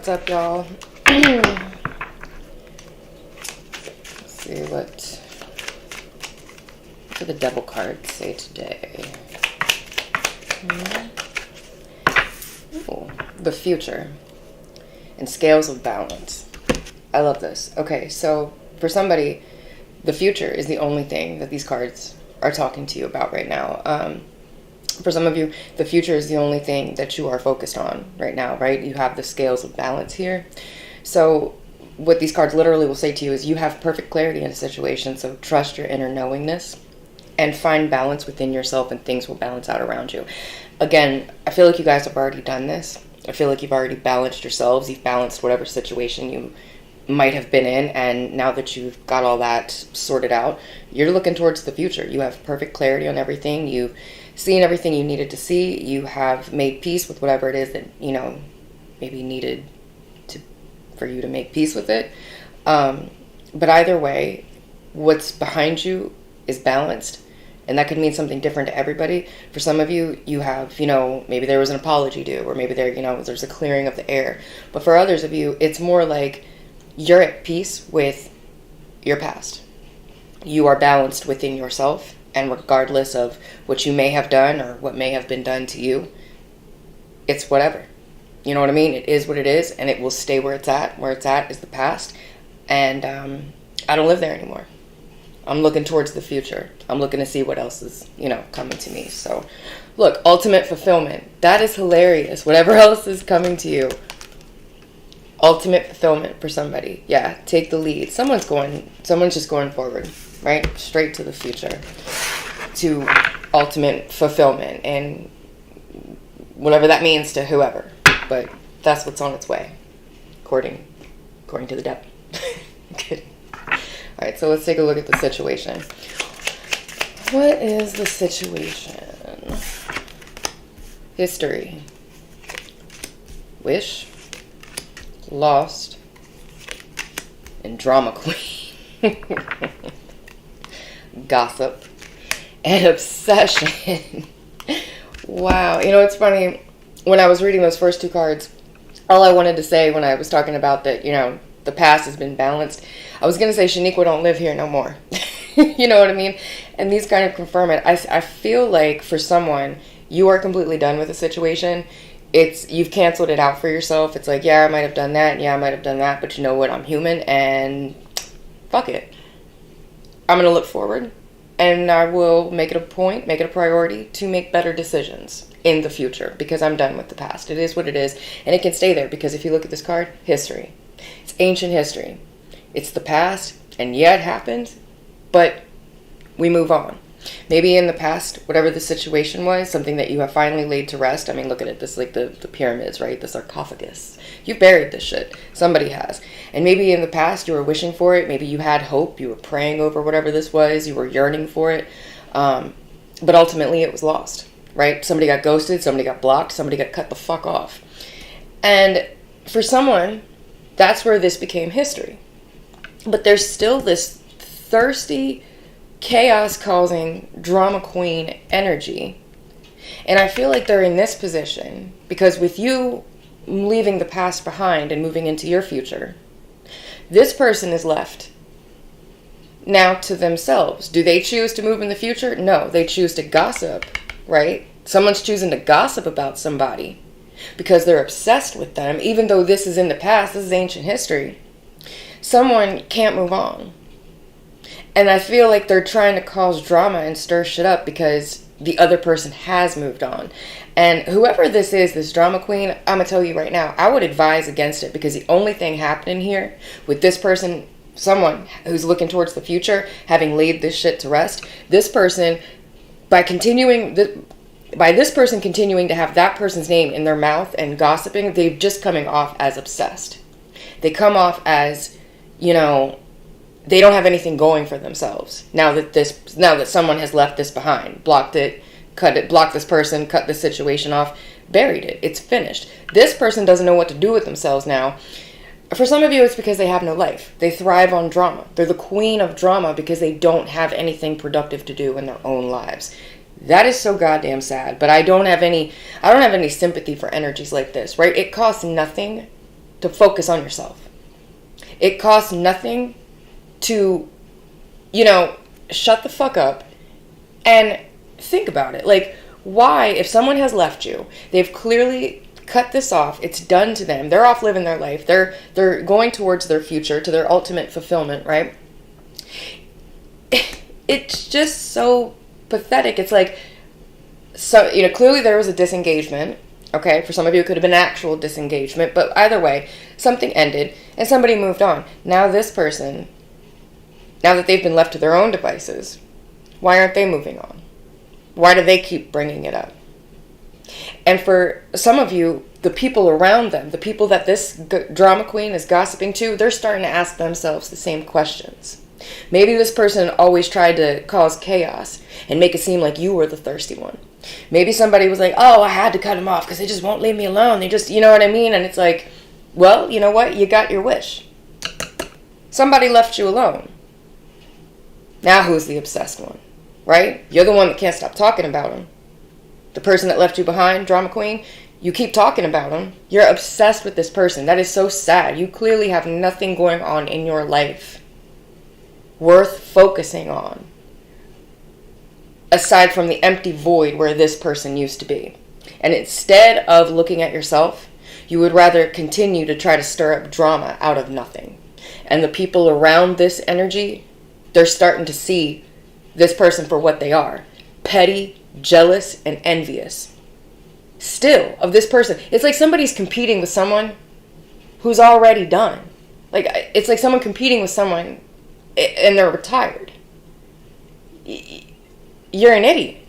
What's up, y'all? Let's see what do the devil cards say today. Ooh, the future and scales of balance. I love this. Okay, so for somebody, the future is the only thing that these cards are talking to you about right now. For some of you, the future is the only thing that you are focused on right now, right? You have the scales of balance here. So what these cards literally will say to you is you have perfect clarity in a situation, so trust your inner knowingness and find balance within yourself, and things will balance out around you. Again, I feel like you guys have already done this. I feel like you've already balanced yourselves. You've balanced whatever situation you might have been in, and now that you've got all that sorted out, you're looking towards the future. You have perfect clarity on everything. You've seen everything you needed to see. You have made peace with whatever it is that, you know, maybe needed for you to make peace with it. But either way, what's behind you is balanced, and that could mean something different to everybody. For some of you, you have, you know, maybe there was an apology due, or maybe there, you know, there's a clearing of the air. But for others of you, it's more like you're at peace with your past. You are balanced within yourself, and regardless of what you may have done or what may have been done to you, it's whatever. You know what I mean? It is what it is, and it will stay where it's at. Where it's at is the past, and I don't live there anymore. I'm looking towards the future. I'm looking to see what else is, you know, coming to me. So, look, ultimate fulfillment. That is hilarious. Whatever else is coming to you. Ultimate fulfillment for somebody. Yeah, take the lead. Someone's just going forward, right? Straight to the future. To ultimate fulfillment. And whatever that means to whoever. But that's what's on its way. According to the devil. I'm kidding. Alright, so let's take a look at the situation. What is the situation? History. Wish. Lost. And drama queen. Gossip. And obsession. Wow. You know, it's funny. When I was reading those first two cards, all I wanted to say when I was talking about that, you know, the past has been balanced, I was going to say Shaniqua don't live here no more. You know what I mean? And these kind of confirm it. I feel like for someone, you are completely done with the situation. You've canceled it out for yourself. It's like, yeah, I might have done that. Yeah, I might have done that. But you know what? I'm human, and fuck it. I'm going to look forward, and I will make it a point, make it a priority to make better decisions in the future, because I'm done with the past. It is what it is, and it can stay there, because if you look at this card, history. It's ancient history. It's the past, and yeah, it happened, but we move on. Maybe in the past, whatever the situation was, something that you have finally laid to rest. I mean, look at it. This is like the pyramids, right? The sarcophagus. You buried this shit. Somebody has. And maybe in the past, you were wishing for it. Maybe you had hope. You were praying over whatever this was. You were yearning for it. But ultimately, it was lost, right? Somebody got ghosted. Somebody got blocked. Somebody got cut the fuck off. And for someone, that's where this became history. But there's still this thirsty, chaos-causing drama queen energy. And I feel like they're in this position because with you leaving the past behind and moving into your future, this person is left now to themselves. Do they choose to move in the future? No, they choose to gossip, right? Someone's choosing to gossip about somebody because they're obsessed with them. Even though this is in the past, this is ancient history. Someone can't move on. And I feel like they're trying to cause drama and stir shit up because the other person has moved on. And whoever this is, this drama queen, I'm going to tell you right now, I would advise against it, because the only thing happening here with this person, someone who's looking towards the future, having laid this shit to rest, this person, by this person continuing to have that person's name in their mouth and gossiping, they're just coming off as obsessed. They come off as, you know, they don't have anything going for themselves. Now that someone has left this behind, blocked it, cut it, blocked this person, cut this situation off, buried it. It's finished. This person doesn't know what to do with themselves now. For some of you, it's because they have no life. They thrive on drama. They're the queen of drama because they don't have anything productive to do in their own lives. That is so goddamn sad. But I don't have any sympathy for energies like this, right? It costs nothing to focus on yourself. It costs nothing to, shut the fuck up and think about it. Like, why, if someone has left you, they've clearly cut this off, it's done to them, they're off living their life, they're going towards their future, to their ultimate fulfillment, right? It's just so pathetic. It's like, so, clearly there was a disengagement, okay? For some of you, it could have been actual disengagement, but either way, something ended and somebody moved on. Now this person, now that they've been left to their own devices, why aren't they moving on? Why do they keep bringing it up? And for some of you, the people around them, the people that this drama queen is gossiping to, they're starting to ask themselves the same questions. Maybe this person always tried to cause chaos and make it seem like you were the thirsty one. Maybe somebody was like, oh, I had to cut them off because they just won't leave me alone. They just, you know what I mean? And it's like, well, you know what? You got your wish. Somebody left you alone. Now who's the obsessed one, right? You're the one that can't stop talking about them. The person that left you behind, drama queen, you keep talking about them. You're obsessed with this person. That is so sad. You clearly have nothing going on in your life worth focusing on, aside from the empty void where this person used to be. And instead of looking at yourself, you would rather continue to try to stir up drama out of nothing. And the people around this energy, they're starting to see this person for what they are. Petty, jealous, and envious. Still, of this person. It's like somebody's competing with someone who's already done. Like, it's like someone competing with someone and they're retired. You're an idiot.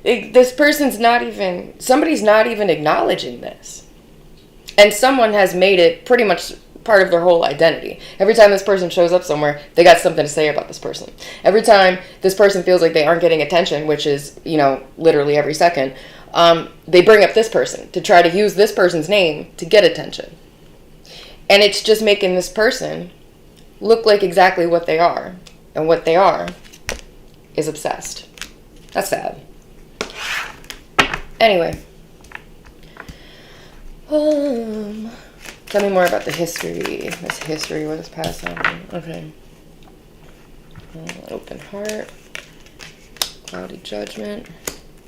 This person's not even, somebody's not even acknowledging this. And someone has made it pretty much part of their whole identity. Every time this person shows up somewhere, they got something to say about this person. Every time this person feels like they aren't getting attention, which is, literally every second, they bring up this person to try to use this person's name to get attention. And it's just making this person look like exactly what they are. And what they are is obsessed. That's sad. Anyway. Tell me more about the history. This history was passed on. Okay. Open heart. Cloudy judgment.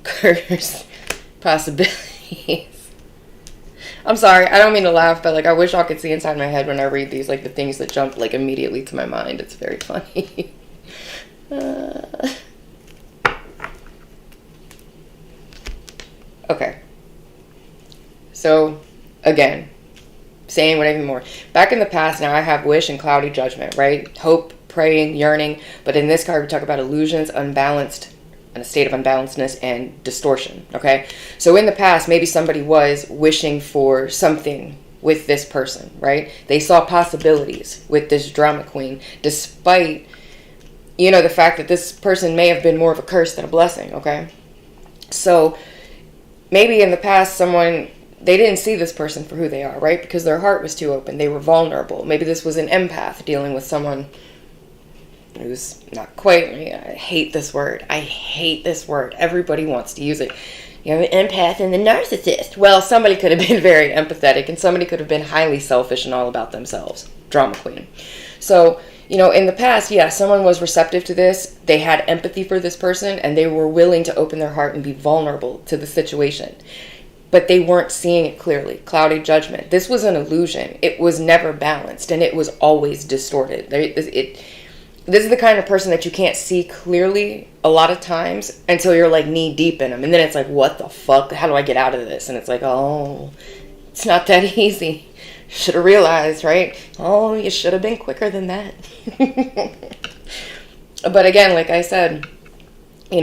Curse. Possibilities. I'm sorry, I don't mean to laugh, but I wish y'all could see inside my head when I read these, the things that jump immediately to my mind. It's very funny. Okay. So, again, saying whatever more. Back in the past, now I have wish and cloudy judgment, right? Hope, praying, yearning. But in this card, we talk about illusions, unbalanced, and a state of unbalancedness and distortion, okay? So in the past, maybe somebody was wishing for something with this person, right? They saw possibilities with this drama queen, despite, the fact that this person may have been more of a curse than a blessing, okay? So maybe in the past, they didn't see this person for who they are, right? Because their heart was too open. They were vulnerable. Maybe this was an empath dealing with someone who's not quite, I hate this word. I hate this word. Everybody wants to use it. You have an empath and the narcissist. Well, somebody could have been very empathetic and somebody could have been highly selfish and all about themselves. Drama queen. So, in the past, someone was receptive to this. They had empathy for this person and they were willing to open their heart and be vulnerable to the situation. But they weren't seeing it clearly. Cloudy judgment. This was an illusion. It was never balanced and it was always distorted. This is the kind of person that you can't see clearly a lot of times until you're knee deep in them. And then it's like, what the fuck? How do I get out of this? And it's like, oh, it's not that easy. Should have realized, right? Oh, you should have been quicker than that. But again, like I said,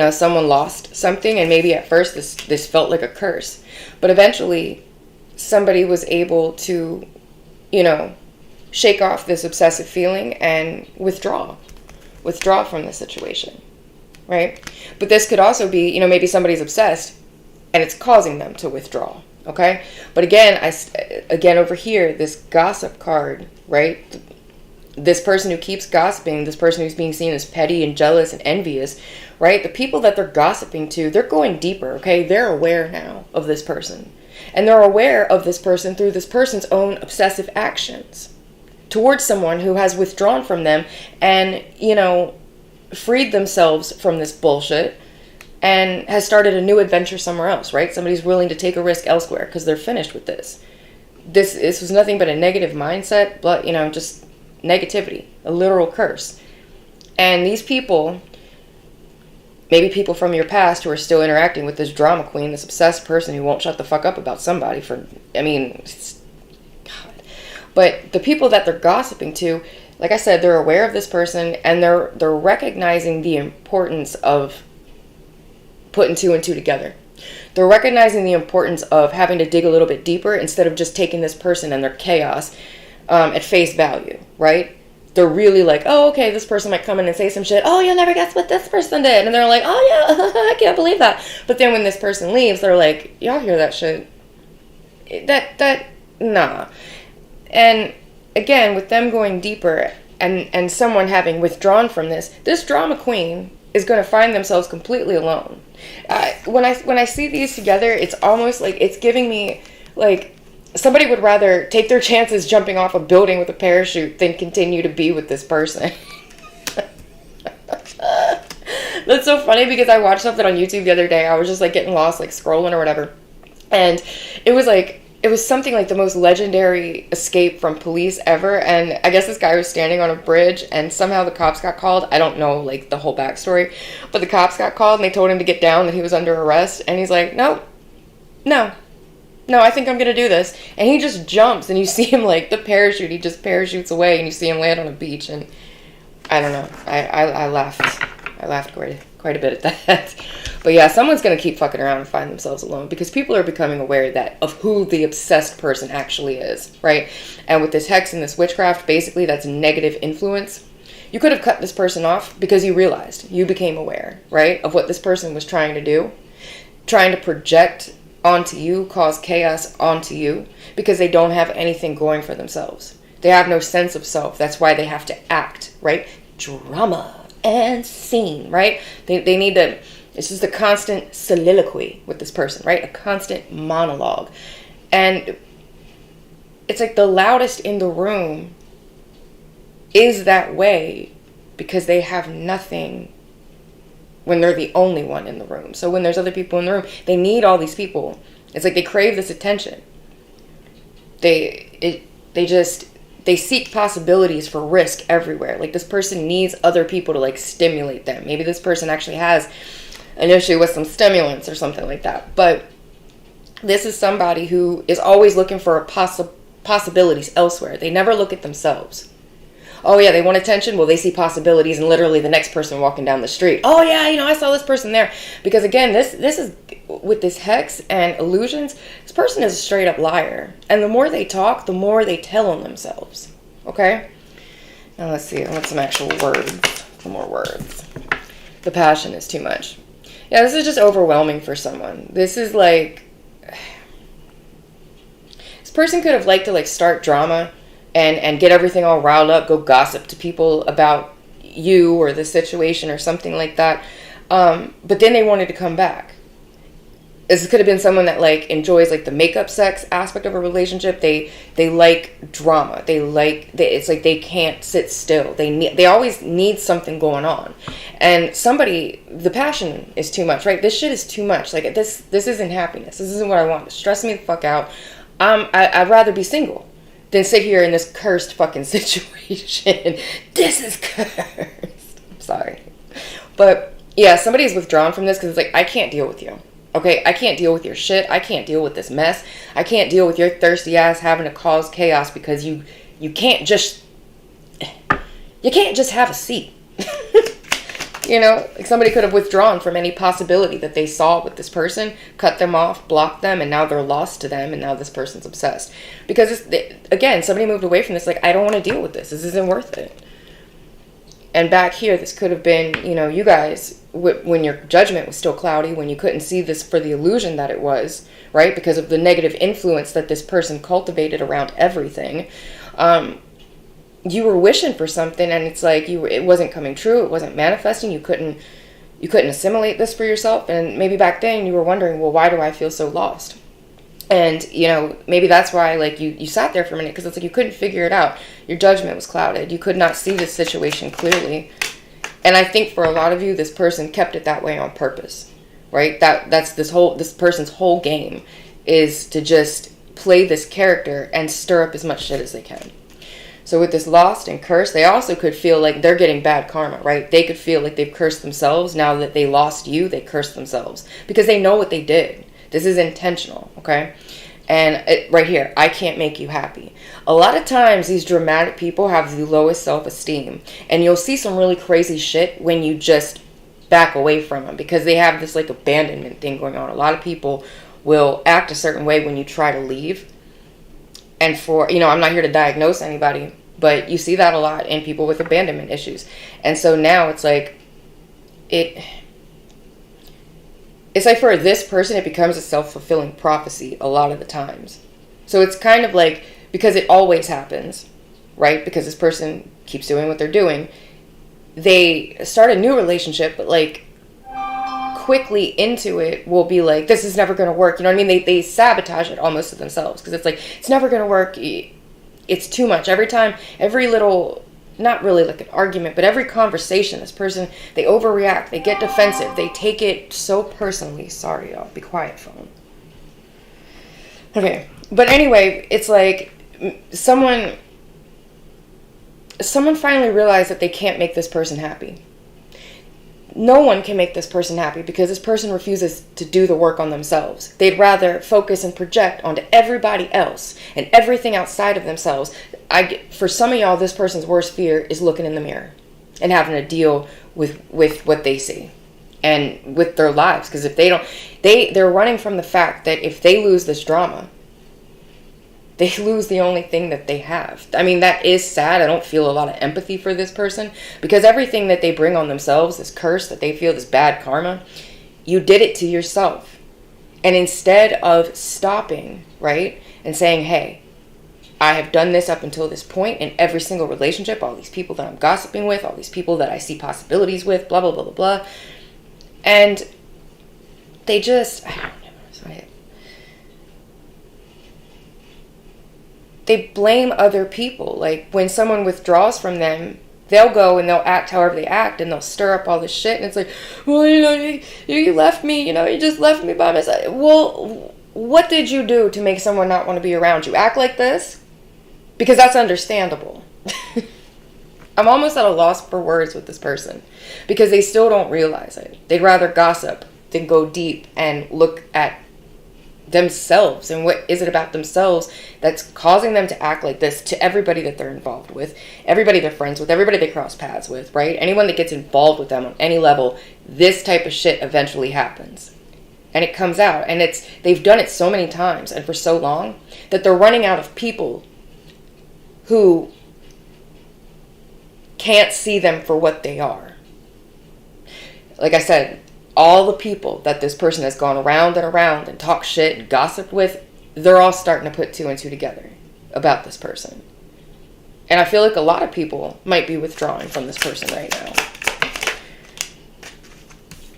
someone lost something and maybe at first this felt like a curse. But eventually somebody was able to, shake off this obsessive feeling and withdraw from the situation, right? But this could also be, maybe somebody's obsessed and it's causing them to withdraw, okay? But again, over here, this gossip card, right? This person who keeps gossiping, this person who's being seen as petty and jealous and envious, right? The people that they're gossiping to, they're going deeper, okay? They're aware now of this person. And they're aware of this person through this person's own obsessive actions towards someone who has withdrawn from them and, freed themselves from this bullshit and has started a new adventure somewhere else, right? Somebody's willing to take a risk elsewhere because they're finished with this. This was nothing but a negative mindset, but, just negativity, a literal curse. And these people, maybe people from your past who are still interacting with this drama queen, this obsessed person who won't shut the fuck up about somebody God. But the people that they're gossiping to, like I said, they're aware of this person and they're recognizing the importance of putting two and two together. They're recognizing the importance of having to dig a little bit deeper instead of just taking this person and their chaos at face value, right? They're really like, oh, okay, this person might come in and say some shit. Oh, you'll never guess what this person did. And they're like, oh, yeah, I can't believe that. But then when this person leaves, they're like, y'all hear that shit? Nah. And again, with them going deeper and someone having withdrawn from this drama queen is going to find themselves completely alone. When I see these together, it's almost like it's giving me like somebody would rather take their chances jumping off a building with a parachute than continue to be with this person. That's so funny because I watched something on YouTube the other day. I was just like getting lost, like scrolling or whatever. And it was something like the most legendary escape from police ever. And I guess this guy was standing on a bridge and somehow the cops got called. I don't know like the whole backstory, but the cops got called and they told him to get down, that he was under arrest. And he's like, no, I think I'm going to do this. And he just jumps and you see him like the parachute. He just parachutes away and you see him land on a beach. And I don't know. I laughed. I laughed quite a bit at that. But yeah, someone's going to keep fucking around and find themselves alone because people are becoming aware of who the obsessed person actually is, right? And with this hex and this witchcraft, basically that's negative influence. You could have cut this person off because you realized, you became aware, right, of what this person was trying to do, trying to project onto you, cause chaos onto you because they don't have anything going for themselves. They have no sense of self. That's why they have to act, right? Drama and scene, right? They need to... It's just a constant soliloquy with this person, right? A constant monologue. And it's like the loudest in the room is that way because they have nothing when they're the only one in the room. So when there's other people in the room, they need all these people. It's like they crave this attention. They seek possibilities for risk everywhere. Like this person needs other people to like stimulate them. Maybe this person actually has an issue with some stimulants or something like that. But this is somebody who is always looking for possibilities elsewhere. They never look at themselves. Oh yeah, they want attention. Well, they see possibilities in literally the next person walking down the street. Oh yeah, I saw this person there. Because again, this is with this hex and illusions, this person is a straight up liar. And the more they talk, the more they tell on themselves. Okay? Now let's see. I want some actual words. Some more words. The passion is too much. Yeah, this is just overwhelming for someone. This is like... This person could have liked to like start drama and get everything all riled up, go gossip to people about you or the situation or something like that. But then they wanted to come back. This could have been someone that like enjoys like the makeup sex aspect of a relationship. They like drama. It's like they can't sit still. They always need something going on. And the passion is too much, right? This shit is too much. Like this isn't happiness. This isn't what I want. Stress me the fuck out. I'd rather be single than sit here in this cursed fucking situation. This is cursed. I'm sorry. But yeah, somebody's withdrawn from this because it's like, I can't deal with you. Okay, I can't deal with your shit. I can't deal with this mess. I can't deal with your thirsty ass having to cause chaos because you can't just have a seat. Like somebody could have withdrawn from any possibility that they saw with this person, cut them off, blocked them, and now they're lost to them, and now this person's obsessed. Because, again, somebody moved away from this, like, I don't want to deal with this. This isn't worth it. And back here, this could have been, you guys, when your judgment was still cloudy, when you couldn't see this for the illusion that it was, right? Because of the negative influence that this person cultivated around everything. You were wishing for something and it's like it wasn't coming true. It wasn't manifesting. You couldn't assimilate this for yourself. And maybe back then you were wondering, well, why do I feel so lost? And, you know, maybe that's why, like, you sat there for a minute, because it's like you couldn't figure it out. Your judgment was clouded. You could not see the situation clearly. And I think for a lot of you, this person kept it that way on purpose, right? That's this person's whole game, is to just play this character and stir up as much shit as they can. So with this lost and cursed, they also could feel like they're getting bad karma, right? They could feel like they've cursed themselves. Now that they lost you, they cursed themselves because they know what they did. This is intentional, okay? And right here, I can't make you happy. A lot of times, these dramatic people have the lowest self-esteem. And you'll see some really crazy shit when you just back away from them, because they have this, like, abandonment thing going on. A lot of people will act a certain way when you try to leave. And for, you know, I'm not here to diagnose anybody, but you see that a lot in people with abandonment issues. And so now it's like, it's like for this person, it becomes a self-fulfilling prophecy a lot of the times. So it's kind of like, because it always happens, right? Because this person keeps doing what they're doing. They start a new relationship, but like quickly into it will be like, this is never going to work. You know what I mean? They sabotage it almost to themselves, because it's like, it's never going to work. It's too much. Every time, every little, not really like an argument, but every conversation, this person, they overreact, they get defensive, they take it so personally. Sorry, y'all, be quiet, phone. Okay, but anyway, it's like someone finally realized that they can't make this person happy. No one can make this person happy, because this person refuses to do the work on themselves. They'd rather focus and project onto everybody else and everything outside of themselves. For some of y'all, this person's worst fear is looking in the mirror and having to deal with what they see and with their lives. Because if they don't, they're running from the fact that if they lose this drama, they lose the only thing that they have. I mean, that is sad. I don't feel a lot of empathy for this person, because everything that they bring on themselves, this curse that they feel, this bad karma, you did it to yourself. And instead of stopping, right, and saying, hey, I have done this up until this point in every single relationship, all these people that I'm gossiping with, all these people that I see possibilities with, blah, blah, blah, blah, blah. And they just, I don't know, they blame other people. Like, when someone withdraws from them, they'll go and they'll act however they act, and they'll stir up all this shit. And it's like, well, you know, you left me, you know, you just left me by myself. Well, what did you do to make someone not want to be around you? Act like this? Because that's understandable. I'm almost at a loss for words with this person, because they still don't realize it. They'd rather gossip than go deep and look at themselves, and what is it about themselves that's causing them to act like this to everybody that they're involved with, everybody they're friends with, everybody they cross paths with, right? Anyone that gets involved with them on any level, this type of shit eventually happens. And it comes out, and they've done it so many times and for so long that they're running out of people who can't see them for what they are. Like I said, all the people that this person has gone around and talked shit and gossiped with, they're all starting to put two and two together about this person. And I feel like a lot of people might be withdrawing from this person right now.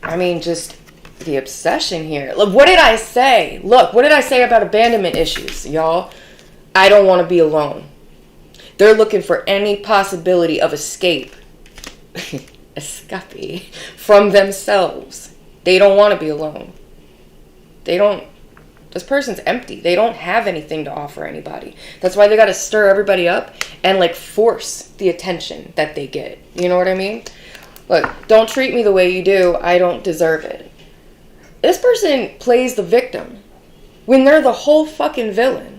I mean, just the obsession here. Look, what did I say? Look, what did I say about abandonment issues, y'all? I don't want to be alone. They're looking for any possibility of escape. Escape from themselves. They don't want to be alone. This person's empty. They don't have anything to offer anybody. That's why they got to stir everybody up and like force the attention that they get. You know what I mean? Look, don't treat me the way you do. I don't deserve it. This person plays the victim when they're the whole fucking villain.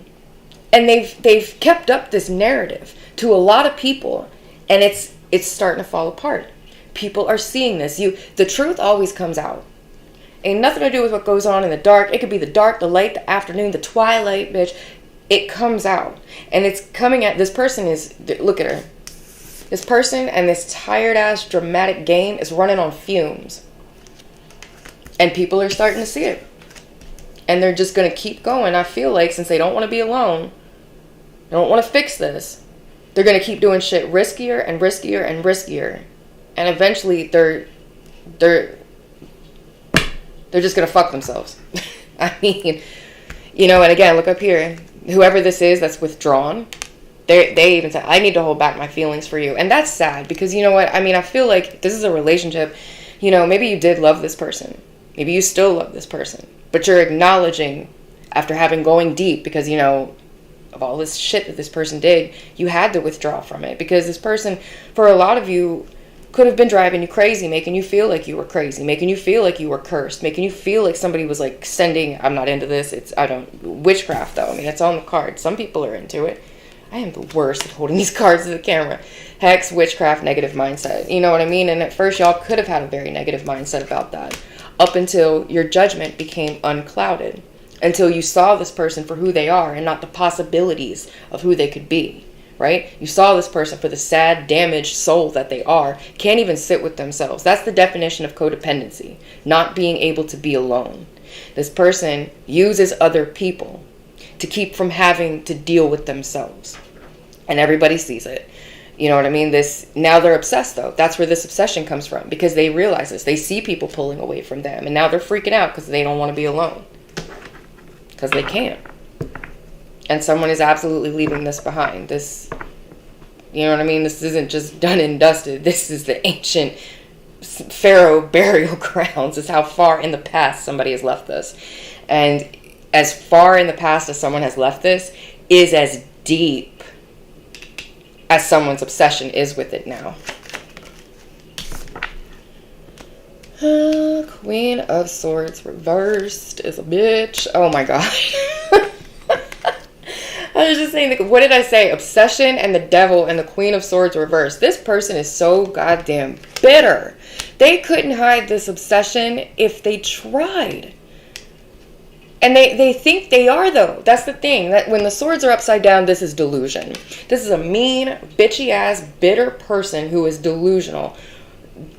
And they've kept up this narrative to a lot of people, and it's starting to fall apart. People are seeing this. The truth always comes out. Ain't nothing to do with what goes on in the dark. It could be the dark, the light, the afternoon, the twilight, bitch. It comes out. And it's coming at, this person is, look at her. This person and this tired-ass dramatic game is running on fumes. And people are starting to see it. And they're just going to keep going. I feel like, since they don't want to be alone, they don't want to fix this, they're going to keep doing shit riskier and riskier and riskier. And eventually they're just going to fuck themselves. I mean, And again, look up here. Whoever this is that's withdrawn, they even said, I need to hold back my feelings for you. And that's sad because you know what? I mean, I feel like this is a relationship. Maybe you did love this person. Maybe you still love this person. But you're acknowledging after having going deep because, of all this shit that this person did, you had to withdraw from it because this person, for a lot of you, could have been driving you crazy, making you feel like you were crazy, making you feel like you were cursed, making you feel like somebody was like sending, I'm not into this, witchcraft though. I mean, it's on the card. Some people are into it. I am the worst at holding these cards to the camera. Hex, witchcraft, negative mindset. You know what I mean? And at first y'all could have had a very negative mindset about that up until your judgment became unclouded, until you saw this person for who they are and not the possibilities of who they could be. Right? You saw this person for the sad, damaged soul that they are. Can't even sit with themselves. That's the definition of codependency. Not being able to be alone. This person uses other people to keep from having to deal with themselves. And everybody sees it. You know what I mean? Now they're obsessed though. That's where this obsession comes from. Because they realize this. They see people pulling away from them. And now they're freaking out because they don't want to be alone. Because they can't. And someone is absolutely leaving this behind. This, you know what I mean? This isn't just done and dusted. This is the ancient pharaoh burial grounds. It's how far in the past somebody has left this. And as far in the past as someone has left this is as deep as someone's obsession is with it now. Queen of Swords reversed is a bitch. Oh my god. I was just saying, what did I say? Obsession and the devil and the Queen of Swords reversed. This person is so goddamn bitter. They couldn't hide this obsession if they tried. And they think they are, though. That's the thing. That when the swords are upside down, this is delusion. This is a mean, bitchy-ass, bitter person who is delusional.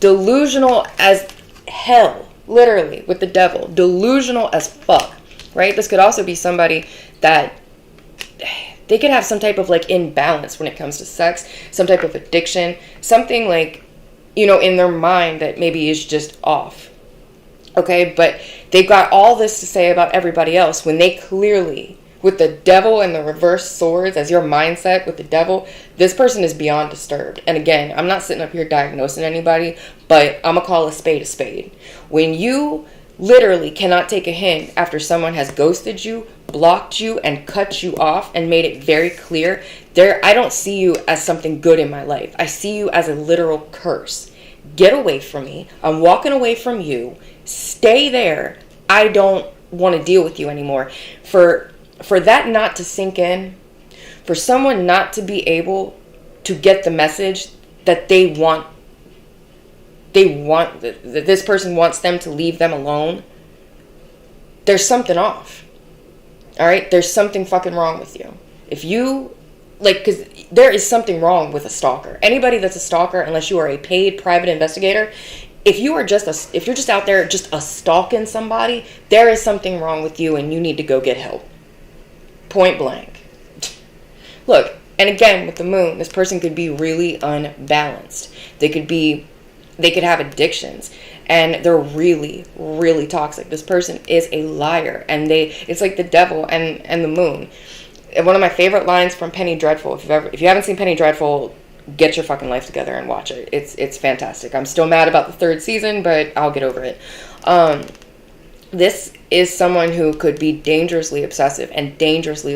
Delusional as hell. Literally, with the devil. Delusional as fuck. Right? This could also be somebody that they could have some type of like imbalance when it comes to sex, some type of addiction, something like, in their mind that maybe is just off. Okay, but they've got all this to say about everybody else when they clearly, with the devil and the reverse swords as your mindset with the devil, this person is beyond disturbed. And again, I'm not sitting up here diagnosing anybody, but I'm gonna call a spade a spade. When you literally cannot take a hint after someone has ghosted you, blocked you, and cut you off and made it very clear, I don't see you as something good in my life. I see you as a literal curse. Get away from me. I'm walking away from you. Stay there. I don't want to deal with you anymore. For that not to sink in, for someone not to be able to get the message that that this person wants them to leave them alone, there's something off. All right? There's something fucking wrong with you. If you, because there is something wrong with a stalker. Anybody that's a stalker, unless you are a paid private investigator, if you're just out there just stalking somebody, there is something wrong with you and you need to go get help. Point blank. Look, and again, with the moon, this person could be really unbalanced. They could have addictions and they're really, really toxic. This person is a liar and it's like the devil and the moon. And one of my favorite lines from Penny Dreadful, if you haven't seen Penny Dreadful, get your fucking life together and watch it. It's fantastic. I'm still mad about the third season, but I'll get over it. This is someone who could be dangerously obsessive and dangerously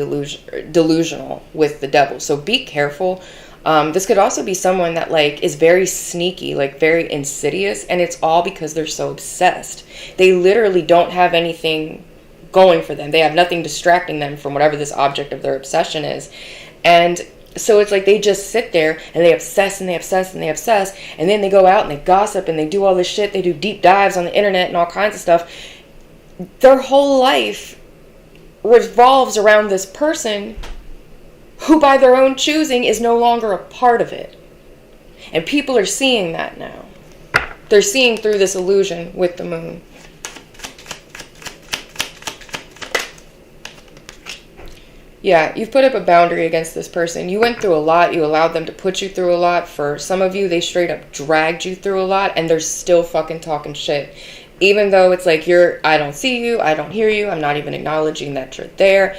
delusional with the devil. So be careful. This could also be someone that is very sneaky, very insidious, and it's all because they're so obsessed. They literally don't have anything going for them. They have nothing distracting them from whatever this object of their obsession is. And so it's like they just sit there and they obsess and they obsess and they obsess, and then they go out and they gossip and they do all this shit. They do deep dives on the internet and all kinds of stuff. Their whole life revolves around this person who by their own choosing is no longer a part of it. And people are seeing that now. They're seeing through this illusion with the moon. Yeah, you've put up a boundary against this person. You went through a lot. You allowed them to put you through a lot. For some of you, they straight up dragged you through a lot, and they're still fucking talking shit. Even though it's like I don't see you, I don't hear you, I'm not even acknowledging that you're there.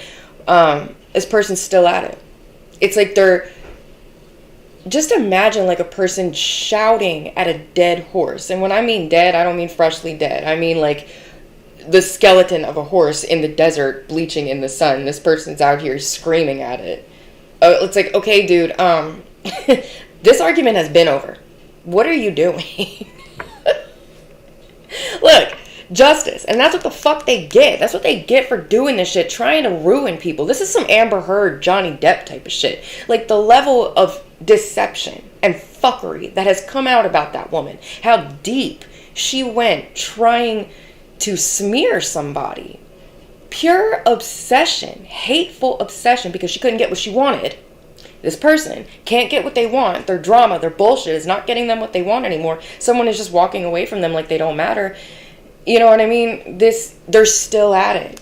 This person's still at it. It's like just imagine like a person shouting at a dead horse. And when I mean dead, I don't mean freshly dead. I mean like the skeleton of a horse in the desert bleaching in the sun. This person's out here screaming at it. It's like, okay, dude, this argument has been over. What are you doing? Look, justice. And that's what the fuck they get. That's what they get for doing this shit, trying to ruin people. This is some Amber Heard, Johnny Depp type of shit. Like the level of deception and fuckery that has come out about that woman. How deep she went trying to smear somebody. Pure obsession. Hateful obsession because she couldn't get what she wanted. This person can't get what they want. Their drama, their bullshit is not getting them what they want anymore. Someone is just walking away from them like they don't matter. You know what I mean? They're still at it.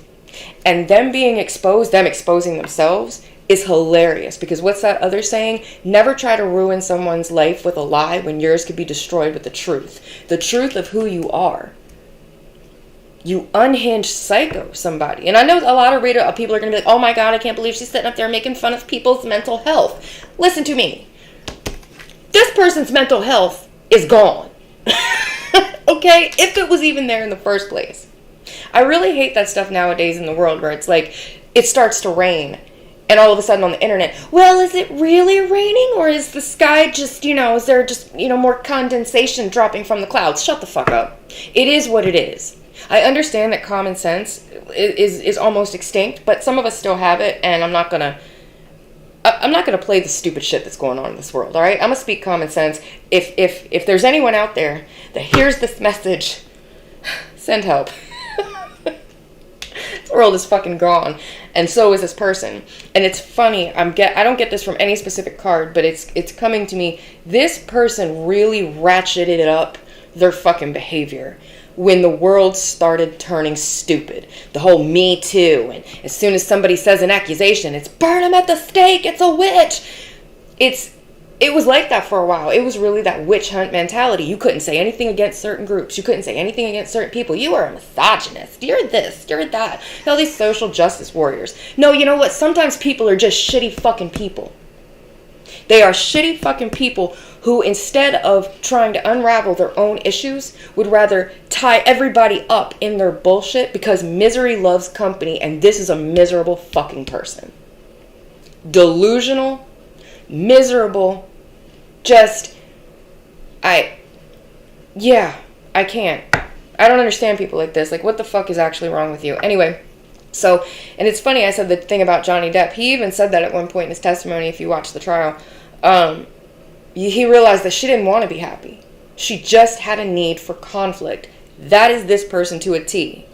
And them being exposed, them exposing themselves, is hilarious. Because what's that other saying? Never try to ruin someone's life with a lie when yours could be destroyed with the truth. The truth of who you are. You unhinged psycho, somebody. And I know a lot of people are going to be like, oh my God, I can't believe she's sitting up there making fun of people's mental health. Listen to me. This person's mental health is gone. Okay? If it was even there in the first place. I really hate that stuff nowadays in the world where it's like, it starts to rain. And all of a sudden on the internet, well, is it really raining? Or is the sky just, is there just, more condensation dropping from the clouds? Shut the fuck up. It is what it is. I understand that common sense is almost extinct, but some of us still have it, and I'm not gonna play the stupid shit that's going on in this world. All right, I'm gonna speak common sense. If there's anyone out there that hears this message, send help. This world is fucking gone, and so is this person. And it's funny. I don't get this from any specific card, but it's coming to me. This person really ratcheted up their fucking behavior when the world started turning stupid. The whole Me Too, and as soon as somebody says an accusation, it's burn them at the stake, it's a witch. It was like that for a while. It was really that witch hunt mentality. You couldn't say anything against certain groups. You couldn't say anything against certain people. You are a misogynist. You're this, you're that. All these social justice warriors. No, you know what? Sometimes people are just shitty fucking people. They are shitty fucking people who, instead of trying to unravel their own issues, would rather tie everybody up in their bullshit because misery loves company, and this is a miserable fucking person. Delusional, miserable, I can't. I don't understand people like this. Like, what the fuck is actually wrong with you? Anyway, so, and it's funny, I said the thing about Johnny Depp. He even said that at one point in his testimony, if you watch the trial. He realized that she didn't want to be happy. She just had a need for conflict. That is this person to a T.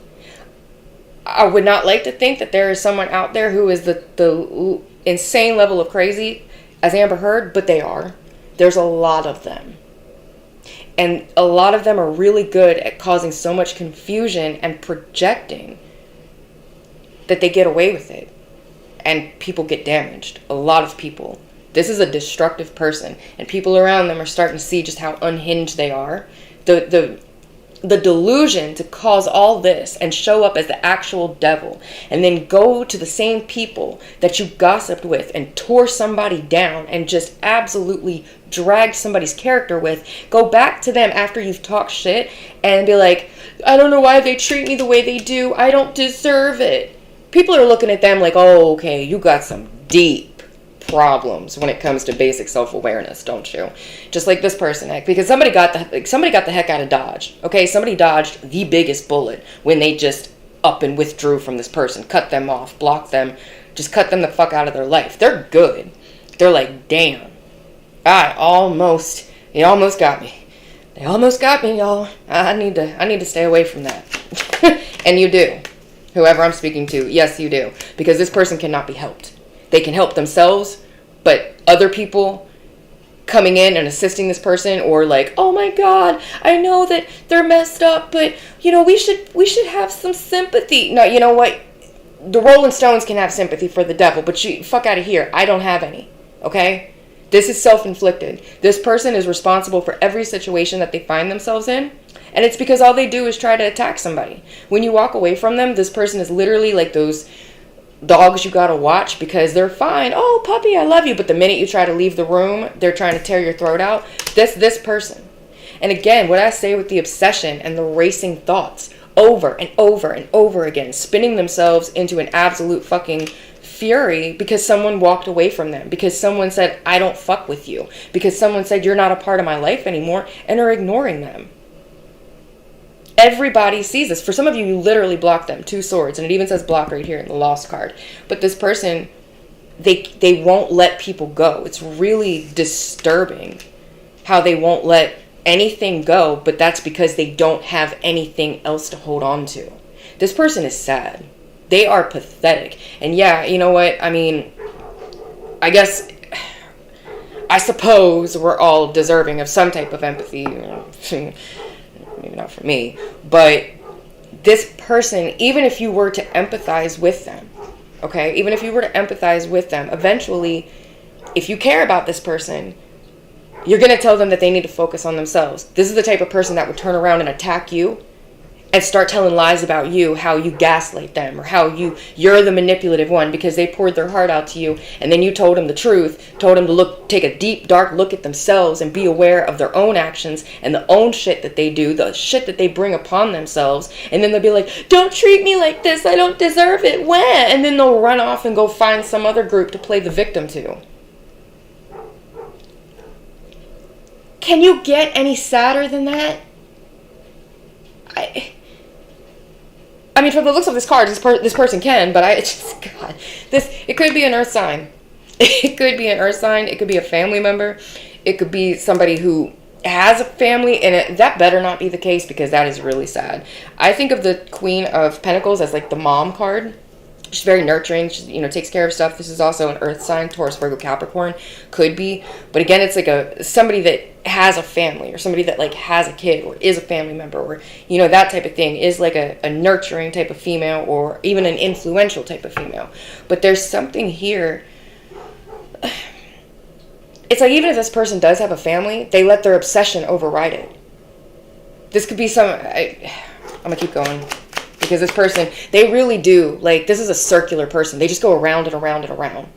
I would not like to think that there is someone out there who is the insane level of crazy as Amber Heard, but they are. There's a lot of them. And a lot of them are really good at causing so much confusion and projecting that they get away with it. And people get damaged. A lot of people. This is a destructive person, and people around them are starting to see just how unhinged they are. The delusion to cause all this and show up as the actual devil, and then go to the same people that you gossiped with and tore somebody down and just absolutely dragged somebody's character with, go back to them after you've talked shit and be like, I don't know why they treat me the way they do. I don't deserve it. People are looking at them like, oh, okay, you got some deep problems when it comes to basic self-awareness, don't you? Just like this person, because somebody got the heck out of Dodge. Okay, somebody dodged the biggest bullet when they just up and withdrew from this person, cut them off, blocked them, just cut them the fuck out of their life. They're good. They're like, damn, it almost got me. They almost got me, y'all. I need to stay away from that. And you do. Whoever I'm speaking to, yes, you do, because this person cannot be helped. They can help themselves, but other people coming in and assisting this person, or like, oh my God, I know that they're messed up, but we should have some sympathy. No, you know what? The Rolling Stones can have sympathy for the devil, but fuck out of here. I don't have any. Okay? This is self-inflicted. This person is responsible for every situation that they find themselves in. And it's because all they do is try to attack somebody. When you walk away from them, this person is literally like those dogs you gotta watch because they're fine. Oh, puppy, I love you. But the minute you try to leave the room, they're trying to tear your throat out. This person. And again, what I say with the obsession and the racing thoughts over and over and over again, spinning themselves into an absolute fucking fury because someone walked away from them, because someone said, I don't fuck with you, because someone said, you're not a part of my life anymore, and are ignoring them. Everybody sees this. For some of you, you literally block them. 2 swords. And it even says block right here in the lost card. But this person, they won't let people go. It's really disturbing how they won't let anything go, but that's because they don't have anything else to hold on to. This person is sad. They are pathetic. And yeah, you know what? I mean, I suppose we're all deserving of some type of empathy. Maybe not for me. But this person, even if you were to empathize with them, okay? Even if you were to empathize with them, eventually, if you care about this person, you're going to tell them that they need to focus on themselves. This is the type of person that would turn around and attack you and start telling lies about you, how you gaslight them, or how you're the manipulative one because they poured their heart out to you, and then you told them the truth, told them to take a deep, dark look at themselves and be aware of their own actions and the own shit that they do, the shit that they bring upon themselves, and then they'll be like, don't treat me like this, I don't deserve it, when? And then they'll run off and go find some other group to play the victim to. Can you get any sadder than that? I mean, from the looks of this card, this person can, but God, it could be an earth sign. It could be an earth sign. It could be a family member. It could be somebody who has a family, and that better not be the case because that is really sad. I think of the Queen of Pentacles as like the mom card. She's very nurturing. She, takes care of stuff. This is also an earth sign, Taurus, Virgo, Capricorn, could be. But again, it's like somebody that has a family, or somebody that like has a kid, or is a family member, or that type of thing, is like a nurturing type of female, or even an influential type of female. But there's something here. It's like even if this person does have a family, they let their obsession override it. This could be I'm gonna keep going. Because this person, they really do, like, this is a circular person. They just go around and around and around.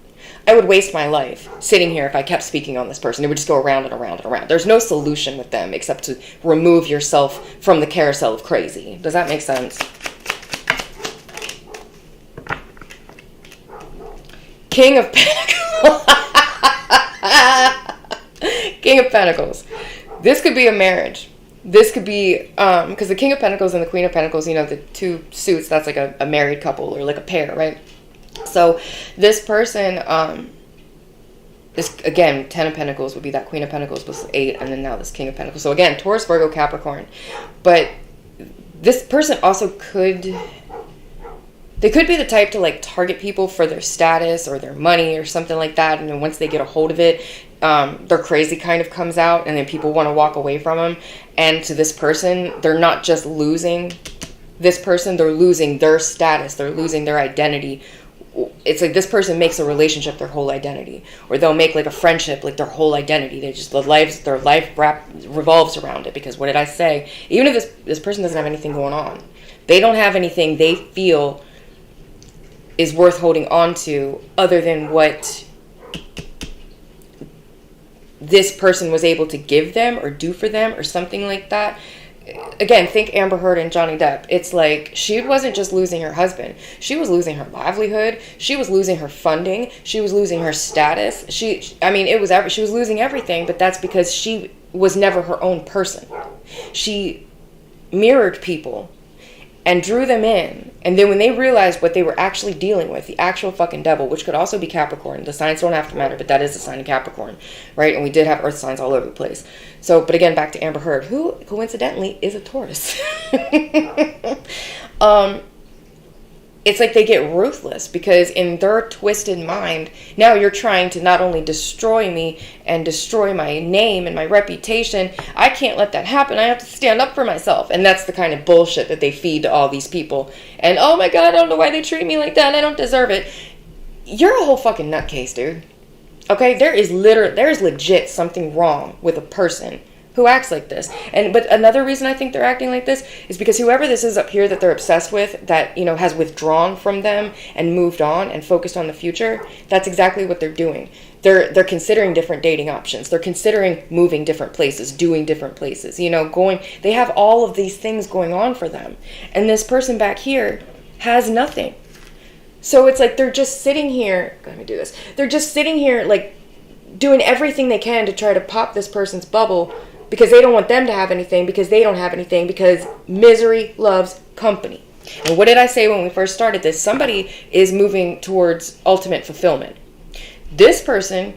I would waste my life sitting here if I kept speaking on this person. It would just go around and around and around. There's no solution with them except to remove yourself from the carousel of crazy. Does that make sense? King of Pentacles. King of Pentacles. This could be a marriage. This could be, because the King of Pentacles and the Queen of Pentacles, the 2 suits, that's like a married couple or like a pair, right? So this person, this, again, 10 of Pentacles would be that Queen of Pentacles plus 8, and then now this King of Pentacles. So again, Taurus, Virgo, Capricorn. But this person also they could be the type to like target people for their status or their money or something like that. And then once they get a hold of it, their crazy kind of comes out, and then people want to walk away from them. And to this person, they're not just losing this person, they're losing their status, they're losing their identity. It's like this person makes a relationship their whole identity, or they'll make like a friendship like their whole identity. Their life revolves around it. Because what did I say? Even if this person doesn't have anything going on, they don't have anything they feel is worth holding on to other than what this person was able to give them or do for them or something like that. Again, think Amber Heard and Johnny Depp. It's like she wasn't just losing her husband. She was losing her livelihood. She was losing her funding. She was losing her status. She was losing everything, but that's because she was never her own person. She mirrored people and drew them in. And then when they realized what they were actually dealing with, the actual fucking devil, which could also be Capricorn. The signs don't have to matter, but that is the sign of Capricorn, right? And we did have earth signs all over the place. So, but again, back to Amber Heard, who coincidentally is a Taurus. It's like they get ruthless because in their twisted mind, now you're trying to not only destroy me and destroy my name and my reputation. I can't let that happen. I have to stand up for myself. And that's the kind of bullshit that they feed to all these people. And, oh my God, I don't know why they treat me like that. I don't deserve it. You're a whole fucking nutcase, dude. Okay, there's legit something wrong with a person who acts like this. But another reason I think they're acting like this is because whoever this is up here that they're obsessed with, that, you know, has withdrawn from them and moved on and focused on the future, that's exactly what they're doing. They're considering different dating options. They're considering moving different places, doing different places, you know, they have all of these things going on for them. And this person back here has nothing. So it's like they're just sitting here, let me do this. They're just sitting here like doing everything they can to try to pop this person's bubble, because they don't want them to have anything, because they don't have anything, because misery loves company. And what did I say when we first started this? Somebody is moving towards ultimate fulfillment. This person,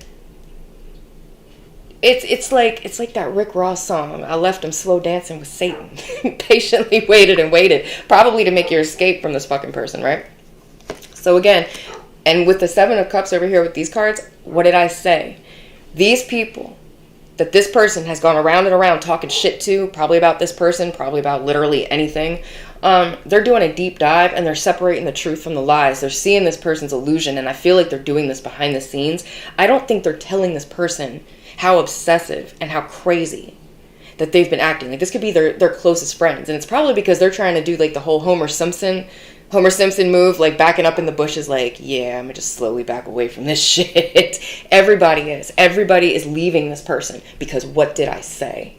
it's like that Rick Ross song, I left him slow dancing with Satan. Patiently waited and waited, probably to make your escape from this fucking person, right? So again, and with the Seven of Cups over here with these cards, what did I say? These people that this person has gone around and around talking shit to, probably about this person, probably about literally anything, they're doing a deep dive and they're separating the truth from the lies. They're seeing this person's illusion, and I feel like they're doing this behind the scenes. I don't think they're telling this person how obsessive and how crazy that they've been acting. Like, this could be their closest friends, and it's probably because they're trying to do like the whole Homer Simpson move, like backing up in the bushes, like, yeah, I'm gonna just slowly back away from this shit. Everybody is leaving this person because what did I say?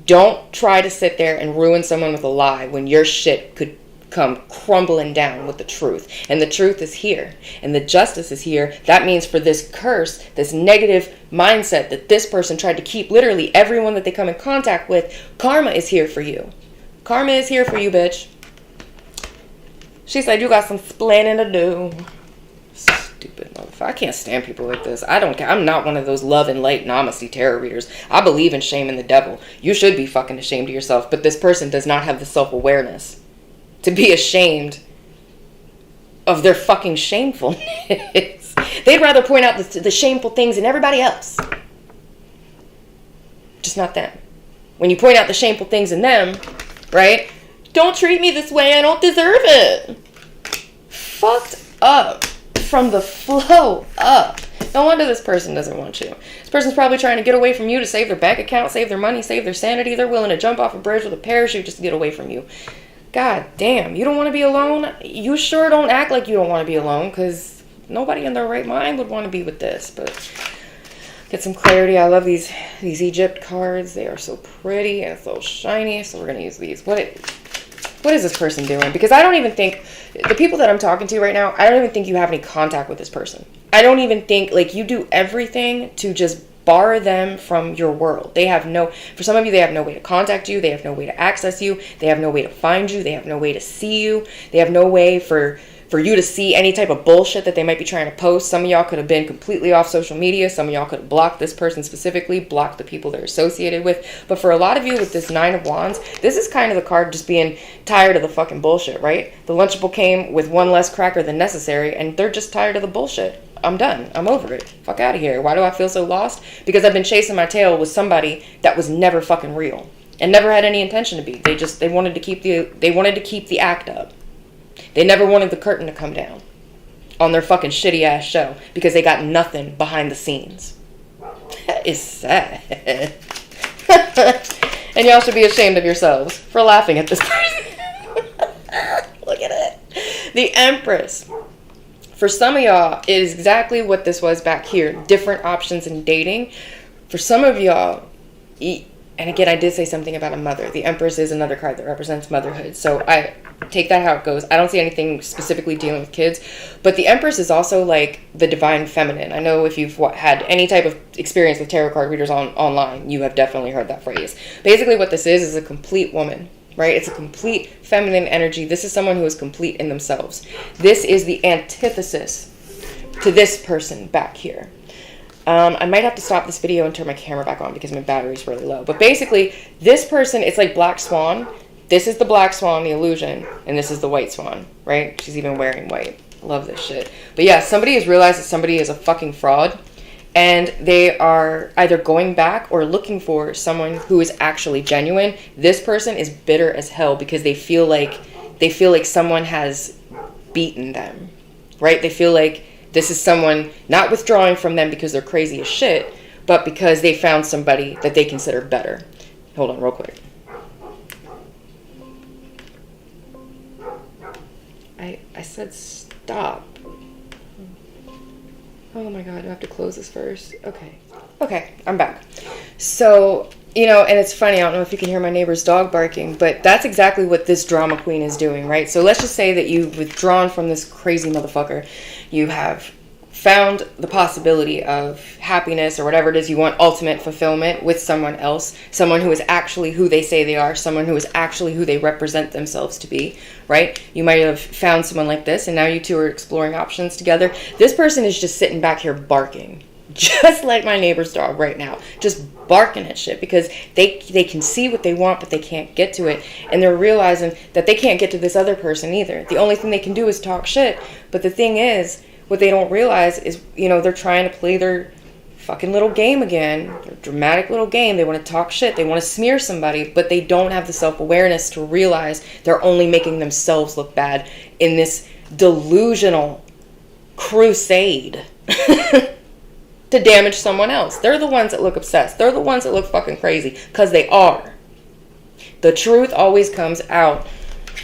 Don't try to sit there and ruin someone with a lie when your shit could come crumbling down with the truth. And the truth is here, and the justice is here. That means for this curse, this negative mindset that this person tried to keep literally everyone that they come in contact with, karma is here for you. Karma is here for you, bitch. She said, you got some splaining to do. Stupid motherfucker. I can't stand people like this. I don't care. I'm not one of those love and light and honesty tarot readers. I believe in shame and the devil. You should be fucking ashamed of yourself. But this person does not have the self-awareness to be ashamed of their fucking shamefulness. They'd rather point out the shameful things in everybody else. Just not them. When you point out the shameful things in them, right? Don't treat me this way. I don't deserve it. Fucked up from the flow up. No wonder this person doesn't want you. This person's probably trying to get away from you to save their bank account, save their money, save their sanity. They're willing to jump off a bridge with a parachute just to get away from you. God damn. You don't want to be alone? You sure don't act like you don't want to be alone, because nobody in their right mind would want to be with this. But get some clarity. I love these Egypt cards. They are so pretty and so shiny. So we're going to use these. What is this person doing? Because I don't even think, the people that I'm talking to right now, I don't even think you have any contact with this person. I don't even think, like, you do everything to just bar them from your world. For some of you, they have no way to contact you. They have no way to access you. They have no way to find you. They have no way to see you. They have no way for you to see any type of bullshit that they might be trying to post. Some of y'all could have been completely off social media. Some of y'all could have blocked this person specifically, blocked the people they're associated with. But for a lot of you with this Nine of Wands, this is kind of the card just being tired of the fucking bullshit, right? The Lunchable came with one less cracker than necessary, and they're just tired of the bullshit. I'm done. I'm over it. Fuck out of here. Why do I feel so lost? Because I've been chasing my tail with somebody that was never fucking real and never had any intention to be. They wanted to keep the act up. They never wanted the curtain to come down on their fucking shitty ass show because they got nothing behind the scenes. That is sad. And y'all should be ashamed of yourselves for laughing at this person. Look at it. The Empress. For some of y'all, it is exactly what this was back here. Different options in dating. For some of y'all, and again, I did say something about a mother. The Empress is another card that represents motherhood. So I take that how it goes. I don't see anything specifically dealing with kids. But the Empress is also like the divine feminine. I know if you've had any type of experience with tarot card readers online, you have definitely heard that phrase. Basically what this is a complete woman, right? It's a complete feminine energy. This is someone who is complete in themselves. This is the antithesis to this person back here. I might have to stop this video and turn my camera back on because my battery's really low. But basically, this person, it's like Black Swan. This is the Black Swan, the illusion, and this is the White Swan, right? She's even wearing white. Love this shit. But yeah, somebody has realized that somebody is a fucking fraud, and they are either going back or looking for someone who is actually genuine. This person is bitter as hell because they feel like someone has beaten them, right? They feel like This is someone not withdrawing from them because they're crazy as shit, but because they found somebody that they consider better. Hold on real quick. I said stop. Oh my god, do I have to close this first? Okay, I'm back. So, and it's funny, I don't know if you can hear my neighbor's dog barking, but that's exactly what this drama queen is doing, right? So let's just say that you've withdrawn from this crazy motherfucker. You have found the possibility of happiness or whatever it is you want, ultimate fulfillment with someone else, someone who is actually who they say they are, someone who is actually who they represent themselves to be, right? You might have found someone like this, and now you two are exploring options together. This person is just sitting back here barking, just like my neighbor's dog right now, just barking at shit, because they can see what they want, but they can't get to it, and they're realizing that they can't get to this other person either. The only thing they can do is talk shit, but the thing is, what they don't realize is, they're trying to play their fucking little game again, their dramatic little game. They want to talk shit, they want to smear somebody, but they don't have the self-awareness to realize they're only making themselves look bad in this delusional crusade to damage someone else. They're the ones that look obsessed. They're the ones that look fucking crazy, because they are. The truth always comes out.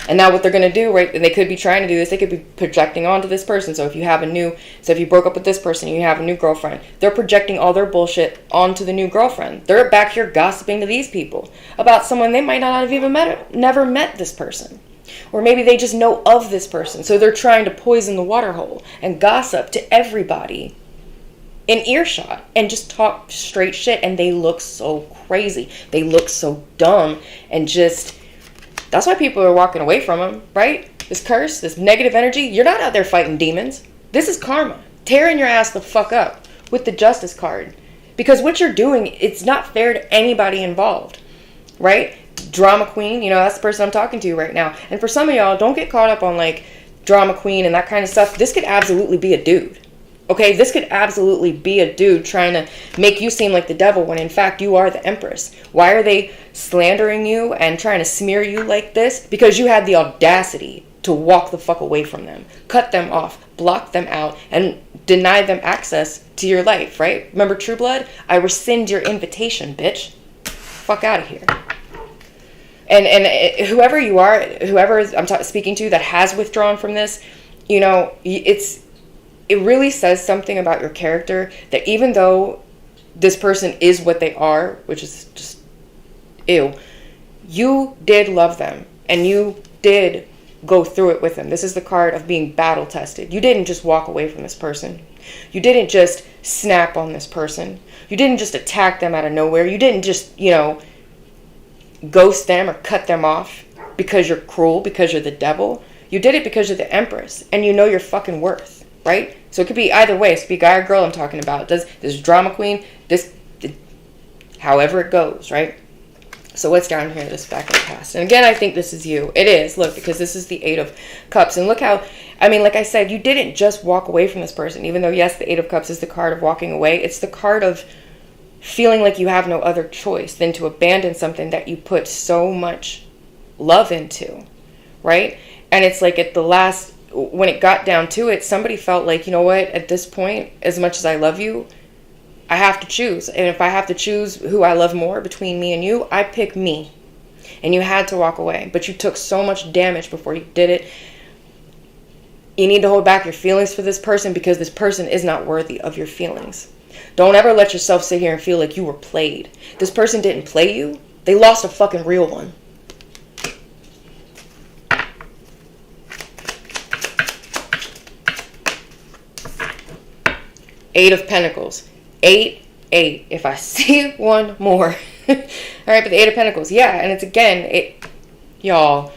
And now what they're going to do, right, and they could be trying to do this, they could be projecting onto this person. So if you broke up with this person, you have a new girlfriend, they're projecting all their bullshit onto the new girlfriend. They're back here gossiping to these people about someone they might not have even never met this person. Or maybe they just know of this person. So they're trying to poison the water hole and gossip to everybody in earshot and just talk straight shit. And they look so crazy. They look so dumb, and just... That's why people are walking away from them, right? This curse, this negative energy. You're not out there fighting demons. This is karma. Tearing your ass the fuck up with the justice card. Because what you're doing, it's not fair to anybody involved, right? Drama queen, that's the person I'm talking to right now. And for some of y'all, don't get caught up on like drama queen and that kind of stuff. This could absolutely be a dude. Okay, this could absolutely be a dude trying to make you seem like the devil when in fact you are the empress. Why are they slandering you and trying to smear you like this? Because you had the audacity to walk the fuck away from them, cut them off, block them out, and deny them access to your life, right? Remember True Blood? I rescind your invitation, bitch. Fuck out of here. And whoever you are, whoever I'm speaking to that has withdrawn from this, it really says something about your character that even though this person is what they are, which is just ew, you did love them and you did go through it with them. This is the card of being battle tested. You didn't just walk away from this person. You didn't just snap on this person. You didn't just attack them out of nowhere. You didn't just, ghost them or cut them off because you're cruel, because you're the devil. You did it because you're the empress and you know your fucking worth. Right? So it could be either way. It could be guy or girl I'm talking about. This drama queen, however it goes, right? So what's down here, this back in the past? And again, I think this is you. It is, look, because this is the Eight of Cups. And look how, like I said, you didn't just walk away from this person. Even though, yes, the Eight of Cups is the card of walking away. It's the card of feeling like you have no other choice than to abandon something that you put so much love into, right? And it's like at the last... when it got down to it, somebody felt like, at this point, as much as I love you, I have to choose. And if I have to choose who I love more between me and you, I pick me. And you had to walk away. But you took so much damage before you did it. You need to hold back your feelings for this person because this person is not worthy of your feelings. Don't ever let yourself sit here and feel like you were played. This person didn't play you. They lost a fucking real one. Eight of Pentacles. 8, 8. If I see one more. All right, but the Eight of Pentacles. Yeah, and it's again, y'all.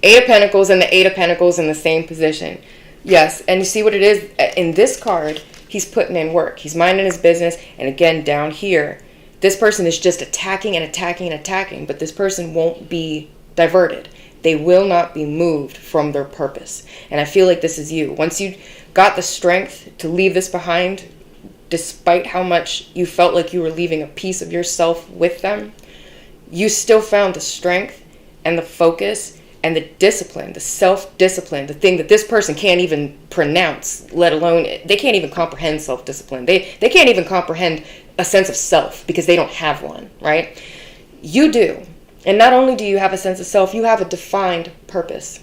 Eight of Pentacles and the Eight of Pentacles in the same position. Yes, and you see what it is? In this card, he's putting in work. He's minding his business. And again, down here, this person is just attacking and attacking and attacking. But this person won't be diverted. They will not be moved from their purpose. And I feel like this is you. Once you got the strength to leave this behind, despite how much you felt like you were leaving a piece of yourself with them, you still found the strength and the focus and the discipline, the self-discipline, the thing that this person can't even pronounce, let alone, they can't even comprehend self-discipline. They can't even comprehend a sense of self because they don't have one, right? You do. And not only do you have a sense of self, you have a defined purpose.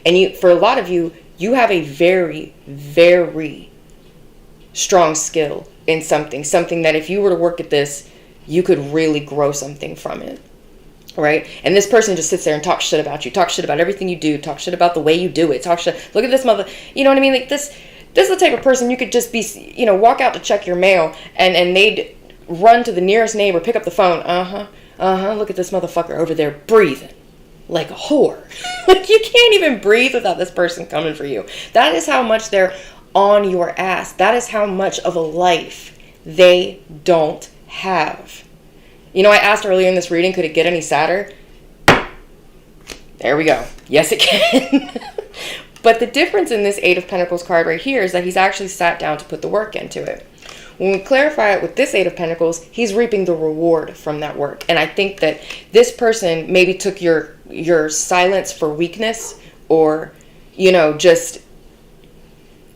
And for a lot of you, you have a very, very strong skill in something that if you were to work at this, you could really grow something from it, right? And this person just sits there and talks shit about you, talks shit about everything you do, talks shit about the way you do it, talks shit, look at this mother, you know what I mean? Like this is the type of person you could just be, you know, walk out to check your mail and they'd run to the nearest neighbor, pick up the phone, look at this motherfucker over there breathing like a whore. Like, you can't even breathe without this person coming for you. That is how much they're on your ass. That is how much of a life they don't have. You know, I asked earlier in this reading, could it get any sadder? There we go. Yes, it can. But the difference in this Eight of Pentacles card right here is that he's actually sat down to put the work into it. When we clarify it with this Eight of Pentacles, he's reaping the reward from that work. And I think that this person maybe took your silence for weakness, or, you know, just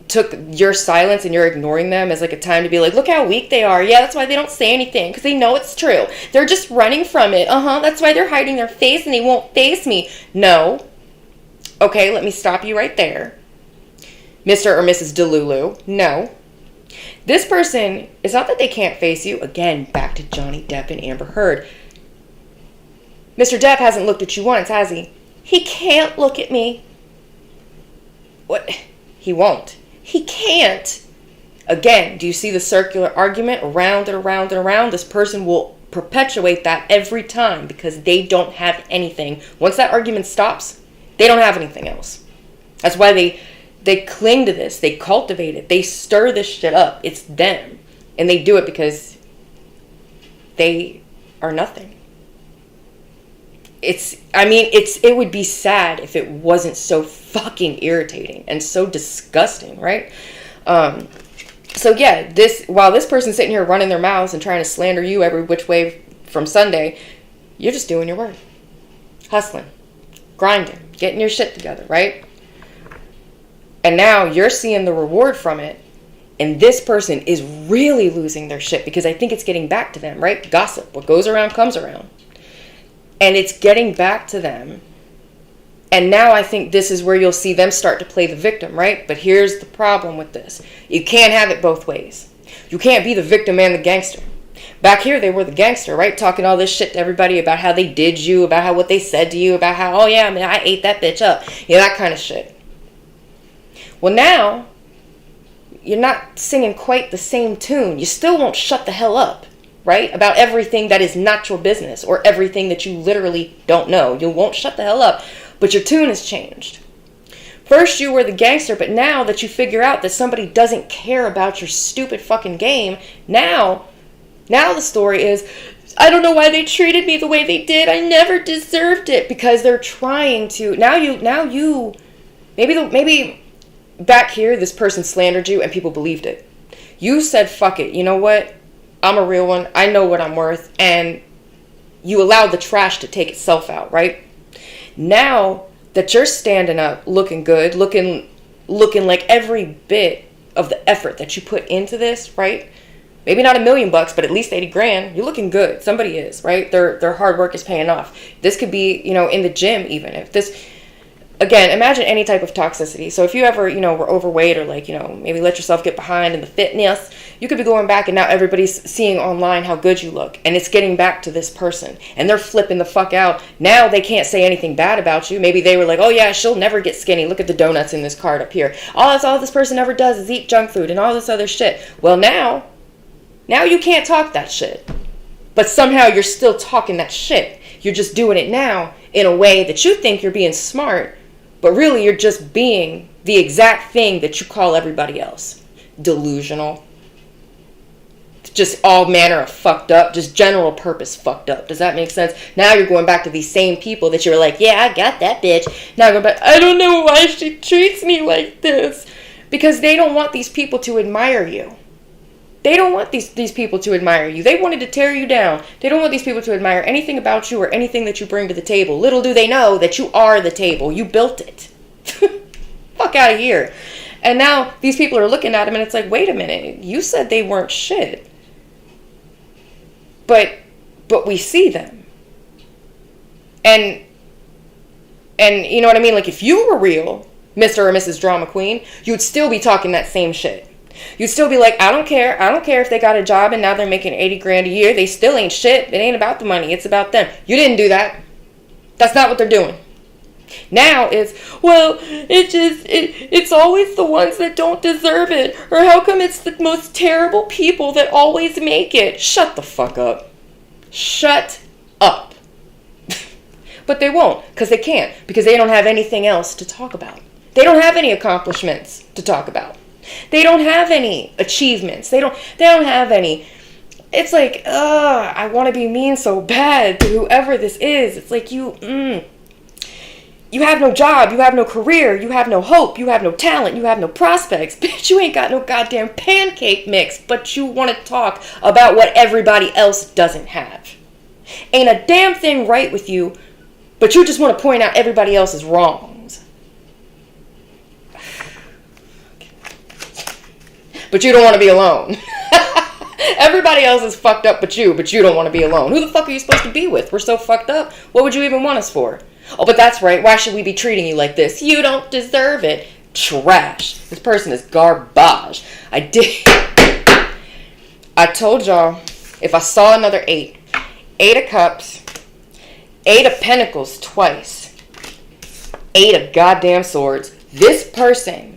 took your silence and you're ignoring them as like a time to be like, look how weak they are. Yeah, that's why they don't say anything, because they know it's true. They're just running from it. That's why they're hiding their face and they won't face me. No. Okay, let me stop you right there. Mr. or Mrs. Delulu. No. This person, it's not that they can't face you. Again, back to Johnny Depp and Amber Heard. Mr. Depp hasn't looked at you once, has he? He can't look at me. What? He won't. He can't. Again, do you see the circular argument? Around and around and around. This person will perpetuate that every time because they don't have anything. Once that argument stops, they don't have anything else. That's why they cling to this. They cultivate it. They stir this shit up. It's them. And they do it because they are nothing. It would be sad if it wasn't so fucking irritating and so disgusting, right? So yeah, while this person's sitting here running their mouths and trying to slander you every which way from Sunday, you're just doing your work. Hustling. Grinding. Getting your shit together, right? And now you're seeing the reward from it. And this person is really losing their shit because I think it's getting back to them, right? Gossip. What goes around comes around. And it's getting back to them. And now I think this is where you'll see them start to play the victim, right? But here's the problem with this. You can't have it both ways. You can't be the victim and the gangster. Back here, they were the gangster, right? Talking all this shit to everybody about how they did you, about what they said to you, about how, oh yeah, man, I ate that bitch up. Yeah, that kind of shit. Well, now, you're not singing quite the same tune. You still won't shut the hell up, right? About everything that is not your business or everything that you literally don't know. You won't shut the hell up, but your tune has changed. First, you were the gangster, but now that you figure out that somebody doesn't care about your stupid fucking game, now the story is, I don't know why they treated me the way they did. I never deserved it, because they're trying to. Maybe back here, this person slandered you and people believed it. You said, fuck it. You know what? I'm a real one. I know what I'm worth. And you allowed the trash to take itself out, right? Now that you're standing up, looking good, looking like every bit of the effort that you put into this, right? Maybe not $1 million, but at least 80 grand. You're looking good. Somebody is, right? Their hard work is paying off. This could be, in the gym even. If this, again, imagine any type of toxicity. So if you ever, were overweight or maybe let yourself get behind in the fitness, you could be going back and now everybody's seeing online how good you look. And it's getting back to this person. And they're flipping the fuck out. Now they can't say anything bad about you. Maybe they were like, oh yeah, she'll never get skinny. Look at the donuts in this card up here. All this person ever does is eat junk food and all this other shit. Well, now you can't talk that shit. But somehow you're still talking that shit. You're just doing it now in a way that you think you're being smart, but really you're just being the exact thing that you call everybody else. Delusional. Just all manner of fucked up. Just general purpose fucked up. Does that make sense? Now you're going back to these same people that you were like, yeah, I got that bitch. Now go back, I don't know why she treats me like this. Because they don't want these people to admire you. They don't want these people to admire you. They wanted to tear you down. They don't want these people to admire anything about you or anything that you bring to the table. Little do they know that you are the table. You built it. Fuck out of here. And now these people are looking at him and it's like, wait a minute. You said they weren't shit. But we see them. And you know what I mean? Like, if you were real, Mr. or Mrs. Drama Queen, you'd still be talking that same shit. You'd still be like, I don't care. I don't care if they got a job and now they're making 80 grand a year. They still ain't shit. It ain't about the money. It's about them. You didn't do that. That's not what they're doing. Now it's, well, it's always the ones that don't deserve it. Or how come it's the most terrible people that always make it? Shut the fuck up. Shut up. But they won't, because they can't, because they don't have anything else to talk about. They don't have any accomplishments to talk about. They don't have any achievements. They don't have any. It's like, I want to be mean so bad to whoever this is. It's like, you have no job, you have no career, you have no hope, you have no talent, you have no prospects. Bitch, you ain't got no goddamn pancake mix, but you want to talk about what everybody else doesn't have. Ain't a damn thing right with you, but you just want to point out everybody else's wrongs. But you don't want to be alone. Everybody else is fucked up but you don't want to be alone. Who the fuck are you supposed to be with? We're so fucked up. What would you even want us for? Oh, but that's right. Why should we be treating you like this? You don't deserve it. Trash. This person is garbage. I told y'all, if I saw another 8 of Cups, 8 of Pentacles twice, 8 of goddamn Swords, this person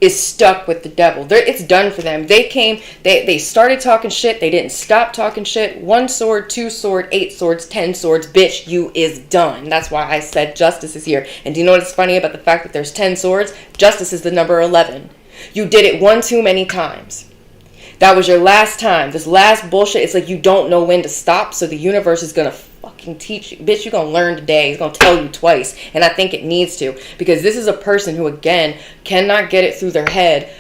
is stuck with the devil. It's done for them. They started talking shit. They didn't stop talking shit. 1 sword, 2 sword, 8 swords, 10 swords. Bitch, you is done. That's why I said justice is here. And do you know what's funny about the fact that there's 10 swords? Justice is the number 11. You did it one too many times. That was your last time. This last bullshit, it's like you don't know when to stop, so the universe is going to fucking teach you. Bitch, you're going to learn today. It's going to tell you twice. And I think it needs to. Because this is a person who, again, cannot get it through their head.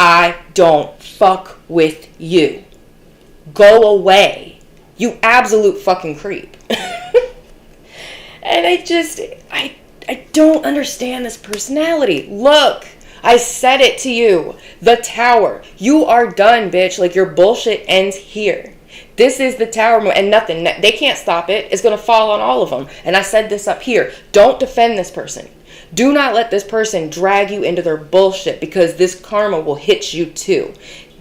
I don't fuck with you. Go away. You absolute fucking creep. And I don't understand this personality. Look. I said it to you. The Tower. You are done, bitch. Like, your bullshit ends here. This is the Tower. And nothing. They can't stop it. It's going to fall on all of them. And I said this up here. Don't defend this person. Do not let this person drag you into their bullshit, because this karma will hit you too.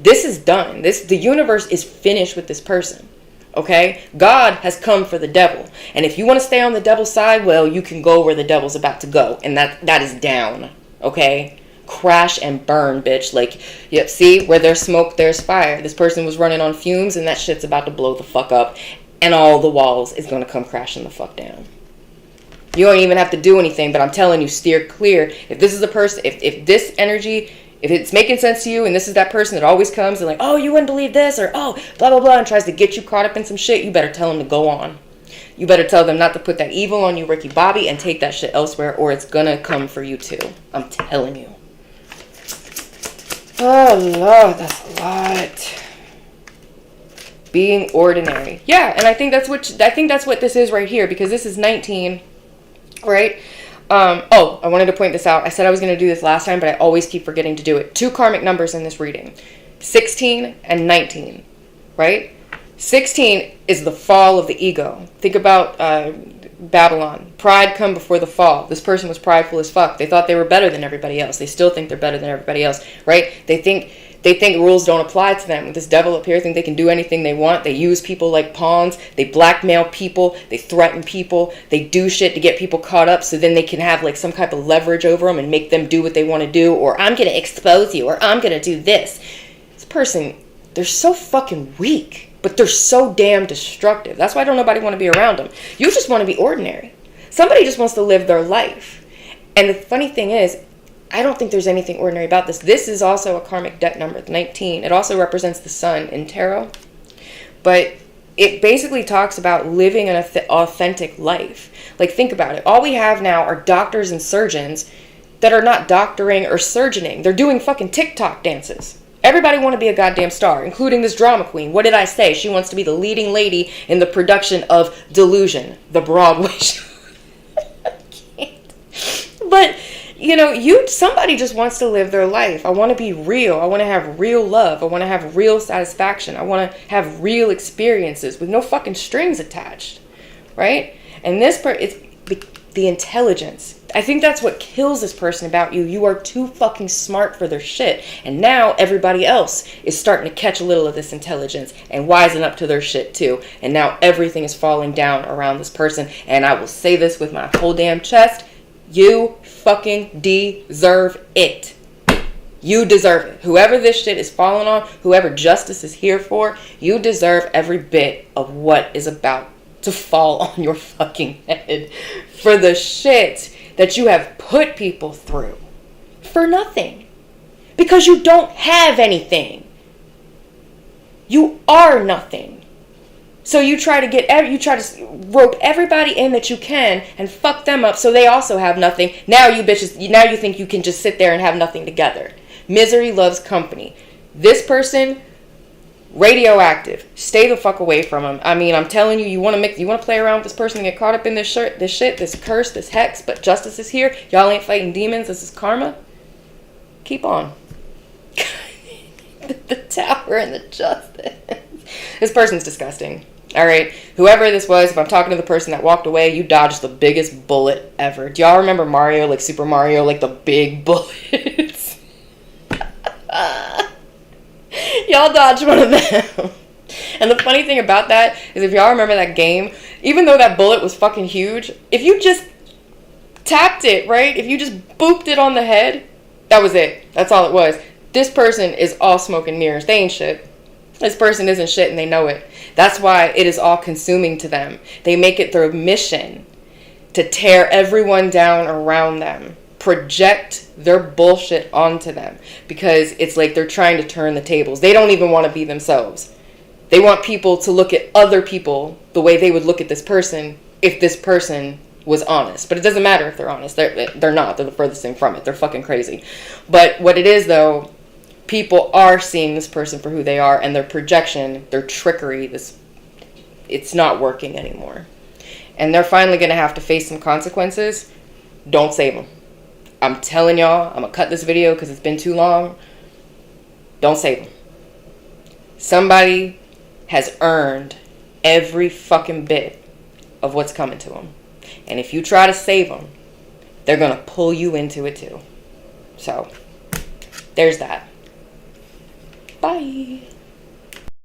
This is done. The universe is finished with this person. Okay? God has come for the devil. And if you want to stay on the devil's side, well, you can go where the devil's about to go. And that is down. Okay? Crash and burn, bitch. Like, yep, see, where there's smoke, there's fire. This person was running on fumes, and that shit's about to blow the fuck up, and all the walls is going to come crashing the fuck down. You don't even have to do anything, but I'm telling you, steer clear. If this is a person, if this energy, if it's making sense to you, and this is that person that always comes and like, oh, you wouldn't believe this, or oh, blah, blah, blah, and tries to get you caught up in some shit, you better tell them to go on. You better tell them not to put that evil on you, Ricky Bobby, and take that shit elsewhere, or it's gonna come for you too. I'm telling you. Oh, Lord, that's a lot. Being ordinary. Yeah, and I think that's what this is right here, because this is 19, right? I wanted to point this out. I said I was going to do this last time, but I always keep forgetting to do it. 2 karmic numbers in this reading. 16 and 19, right? 16 is the fall of the ego. Think about Babylon. Pride come before the fall. This person was prideful as fuck. They thought they were better than everybody else. They still think they're better than everybody else, right? They think rules don't apply to them. This devil up here think they can do anything they want. They use people like pawns. They blackmail people. They threaten people. They do shit to get people caught up so then they can have like some type of leverage over them and make them do what they want to do, or I'm going to expose you, or I'm going to do this. This person, they're so fucking weak. But they're so damn destructive. That's why don't nobody want to be around them. You just want to be ordinary. Somebody just wants to live their life. And the funny thing is, I don't think there's anything ordinary about this. This is also a karmic debt number, 19. It also represents the sun in tarot. But it basically talks about living an authentic life. Like, think about it. All we have now are doctors and surgeons that are not doctoring or surgeoning. They're doing fucking TikTok dances. Everybody want to be a goddamn star, including this drama queen. What did I say? She wants to be the leading lady in the production of Delusion, the Broadway show. I can't. But, you know, somebody just wants to live their life. I want to be real. I want to have real love. I want to have real satisfaction. I want to have real experiences with no fucking strings attached, right? And this it's the intelligence. I think that's what kills this person about you. You are too fucking smart for their shit. And now everybody else is starting to catch a little of this intelligence and wisen up to their shit too. And now everything is falling down around this person. And I will say this with my whole damn chest. You fucking deserve it. You deserve it. Whoever this shit is falling on, whoever justice is here for, you deserve every bit of what is about to fall on your fucking head for the shit that you have put people through for nothing, because you don't have anything. You are nothing. So you try to rope everybody in that you can and fuck them up so they also have nothing. Now you think you can just sit there and have nothing together. Misery loves company. This person, radioactive. Stay the fuck away from him. I mean, I'm telling you, you want to play around with this person and get caught up in this shit, this curse, this hex, but justice is here. Y'all ain't fighting demons. This is karma. Keep on. The tower and the justice. This person's disgusting. All right. Whoever this was, if I'm talking to the person that walked away, you dodged the biggest bullet ever. Do y'all remember Mario, like Super Mario, like the big bullets? Y'all dodged one of them. And the funny thing about that is, if y'all remember that game, even though that bullet was fucking huge, if you just tapped it, right? If you just booped it on the head, that was it. That's all it was. This person is all smoke and mirrors. They ain't shit. This person isn't shit and they know it. That's why it is all consuming to them. They make it their mission to tear everyone down around them. Project their bullshit onto them, because it's like they're trying to turn the tables. They don't even want to be themselves. They want people to look at other people the way they would look at this person if this person was honest. But it doesn't matter if they're honest. They're not. They're the furthest thing from it. They're fucking crazy. But what it is, though, people are seeing this person for who they are, and their projection, their trickery, it's not working anymore. And they're finally going to have to face some consequences. Don't save them. I'm telling y'all, I'm going to cut this video because it's been too long. Don't save them. Somebody has earned every fucking bit of what's coming to them. And if you try to save them, they're going to pull you into it too. So, there's that. Bye.